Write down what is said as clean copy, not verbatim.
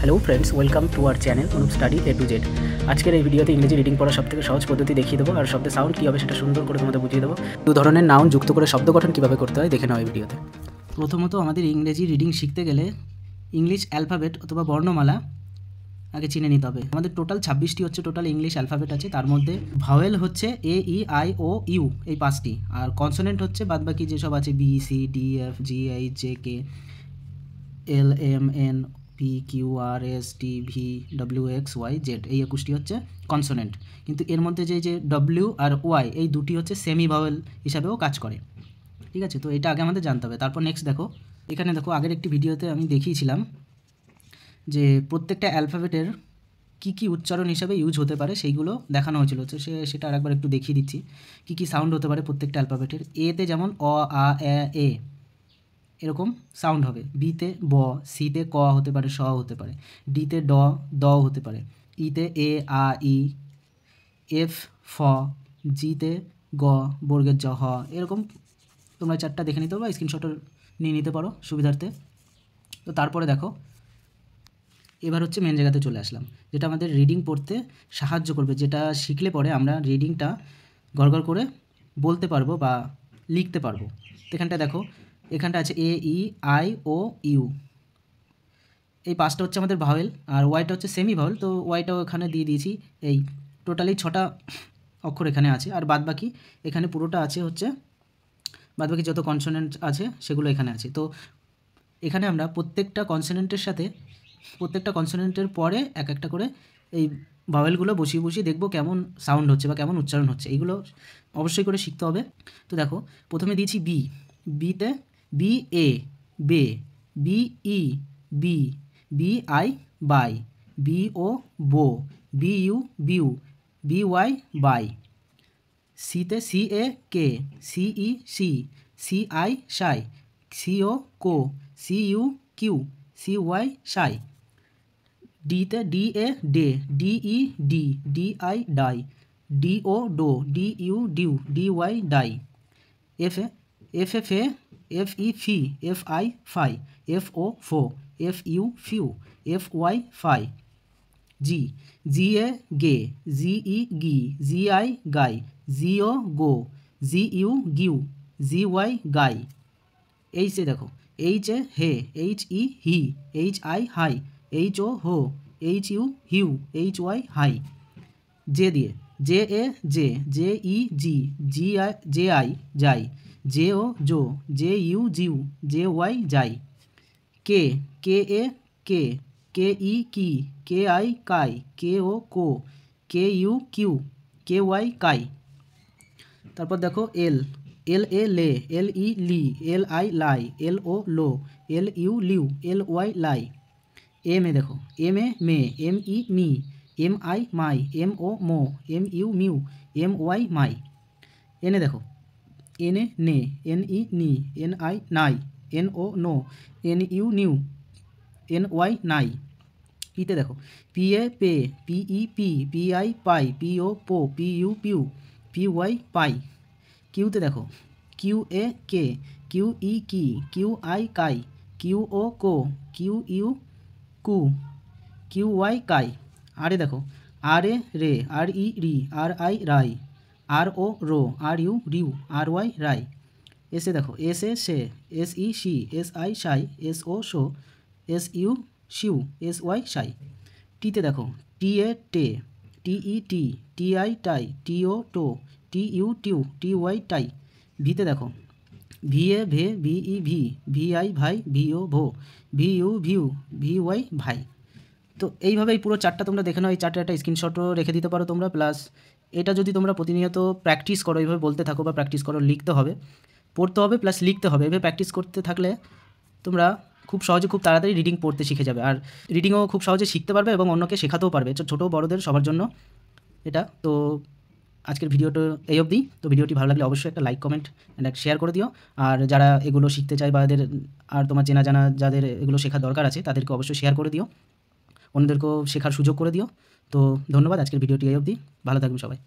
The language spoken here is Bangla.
Hello friends, welcome to our channel Anup study A to Z। আজকের এই ভিডিওতে ইংরেজি রিডিং পড়ার সবথেকে সহজ পদ্ধতি দেখিয়ে দেবো, আর শব্দের সাউন্ড কী হবে সেটা সুন্দর করে তোমাদের বুঝিয়ে দেবো। দু ধরনের নাউন যুক্ত করে শব্দ গঠন কীভাবে করতে হয় দেখে নাও এই ভিডিওতে। প্রথমত আমাদের ইংরেজি রিডিং শিখতে গেলে ইংলিশ অ্যালফাবেট অথবা বর্ণমালা আগে চিনে নিতে হবে। আমাদের টোটাল 26টি হচ্ছে টোটাল ইংলিশ অ্যালফাবেট আছে, তার মধ্যে ভাওয়েল হচ্ছে A, E, I, O, U এই 5টি, আর কনসোনেন্ট হচ্ছে বাদবাকি যেসব আছে B, C, D, F, G, H, J, K, L, M, N, P, Q, R, S, T, V, W, X, Y, Z এই 21টি হচ্ছে কনসোনেন্ট। কিন্তু এর মধ্যে যে W আর Y এই দুটি হচ্ছে সেমি ভাওয়েল হিসাবেও কাজ করে। ঠিক আছে, তো এটা আগে আমাদের জানতে হবে। তারপর নেক্সট দেখো, এখানে দেখো আগের একটি ভিডিওতে আমি দেখিয়েছিলাম যে প্রত্যেকটা অ্যালফাবেটের কী কী উচ্চারণ হিসাবে ইউজ হতে পারে সেইগুলো দেখানো হয়েছিল। তো সেটা আরেকবার একটু দেখিয়ে দিচ্ছি কী কী সাউন্ড হতে পারে প্রত্যেকটা অ্যালফাবেটের। এতে যেমন অ, আ, এ এরকম সাউন্ড হবে। বিতে ব, সিতে ক হতে পারে, স হতে পারে, ডিতে ড, দ হতে পারে, ইতে এ, আ, ই, এফ, ফ, জিতে গ, বর্গের জ, হ। এরকম তোমরা চারটা দেখে নিতে পারো বা স্ক্রিনশটও নিয়ে নিতে পারো সুবিধার্থে। তো তারপরে দেখো, এবার হচ্ছে মেন জায়গাতে চলে আসলাম, যেটা আমাদের রিডিং পড়তে সাহায্য করবে, যেটা শিখলে পরে আমরা রিডিংটা গড়গড় করে বলতে পারবো বা লিখতে পারবো। তো এখানটা দেখো, এখানটা আছে A, E, I, O, U, এই 5টা হচ্ছে আমাদের ভাওয়েল, আর ওয়াইটা হচ্ছে সেমি ভাওয়েল। তো ওয়াইটাও এখানে দিয়ে দিয়েছি। এই টোটালি 6টা অক্ষর এখানে আছে, আর বাদবাকি এখানে পুরোটা আছে হচ্ছে বাদবাকি যত কনসোনেন্ট আছে সেগুলো এখানে আছে। তো এখানে আমরা প্রত্যেকটা কনসোনেন্টের সাথে প্রত্যেকটা কনসোনেন্টের পরে এক একটা করে এই ভাওয়েলগুলো বসিয়ে বসিয়ে দেখবো কেমন সাউন্ড হচ্ছে বা কেমন উচ্চারণ হচ্ছে, এইগুলো অবশ্যই করে শিখতে হবে। তো দেখো, প্রথমে দিয়েছি বি। বিতে বি এ বে, বি ই বি, বি আই বাই, বি ও বো, বি ইউ বিউ, বি ওয়াই বাই। সিতে সি এ কে, সি ই সি, সি আই সাই, সি ও কো, সি ইউ কিউ, সি ওয়াই সাই। ডিতে ডি এ ডে, ডি ই ডি, ডি আই ডাই, ডি ও ডো, ডি ইউ ডিউ, ডি ওয়াই ডাই। F F A F E ফি, এফ আই ফাই, এফ ও ফো, এফ ইউ ফিউ, এফ ওয়াই ফাই। জি জি এ গে, জি ই গি, জি আই গাই, জি ও গো, জি ইউ গিউ, জি ওয়াই গাই। এইচে দেখো, এইচ এ হে, এইচ ই হি, এইচ আই হাই, এইচ ও হো, এইচ ইউ হিউ, এইচ ওয়াই হাই। জে দিয়ে জে এ জে, জে ই জি, জি আই জে আই যাই, জে ও জো, জে ইউ জিউ, জে ওয়াই যাই। K K A K, K E কি, কে আই কাই, কে ও কো, কে ইউ কিউ, কে ওয়াই কাই। তারপর দেখো এল, এল এ লে, এল ই লি, এল আই লাই, এল ও লো, এল ইউ লিউ, এল ওয়াই লাই। এম এ দেখো, এম এ মে, এম ই মি, এম আই মাই, এম ও মো, এম ইউ মিউ, এম ওয়াই মাই। এনে দেখো, এন এ নে, এন ই নি, এন আই নাই, এন ও নো, এন ইউ নিউ, এন ওয়াই নাই। পিতে দেখো, পি এ পে, পি ই পি, পি আই পাই, পি ও পো, পি ইউ পিউ, পি ওয়াই পাই। কিউতে দেখো, কিউ এ কে, কিউ ই কি, কিউ আই কাই, কিউ ও কো, কিউ ইউ কু, কিউ ওয়াই কাই। আরে দেখো, আর এ রে, আর ই রি, আর আই রাই, আর ও রো, আর ইউ রিউ, আর ওয়াই রাই। এসে দেখো, এস এ সে, এস ই সি, এস আই সাই, এস ও শো, এস ইউ শিউ, এস ওয়াই সাই। টিতে দেখো, টি এ টে, টি ই টি, টি আই টাই, টি ও টো, টি ইউ টিউ, টি ওয়াই টাই। ভিতে দেখো, ভি এ ভে, ভি ই ভি, ভি আই ভাই, ভি ও ভো, ভি ইউ ভিউ, ভি ওয়াই ভাই। তো এইভাবে এই পুরো চারটা তোমরা দেখে নাও। এই চারটা একটা স্ক্রিনশটও রেখে দিতে পারো তোমরা। প্লাস এটা যদি তোমরা প্রতিনিয়ত প্র্যাকটিস করো, এইভাবে বলতে থাকো বা প্র্যাকটিস করো, লিখতে হবে, পড়তে হবে প্লাস লিখতে হবে। এভাবে প্র্যাকটিস করতে থাকলে তোমরা খুব সহজে খুব তাড়াতাড়ি রিডিং পড়তে শিখে যাবে, আর রিডিংও খুব সহজে শিখতে পারবে এবং অন্যকে শেখাতেও পারবে, ছোটো বড়দের সবার জন্য এটা। তো আজকের ভিডিওটা এই অবধি। তো ভিডিওটি ভালো লাগলে অবশ্যই একটা লাইক, কমেন্ট অ্যান্ড শেয়ার করে দিও। আর যারা এগুলো শিখতে চায় বা এদের আর তোমার চেনা জানা যাদের এগুলো শেখার দরকার আছে তাদেরকে অবশ্যই শেয়ার করে দিও, অন্যদেরকেও শেখার সুযোগ করে দিও। তো ধন্যবাদ, আজকের ভিডিওটি এই অবধি। ভালো থাকবেন সবাই।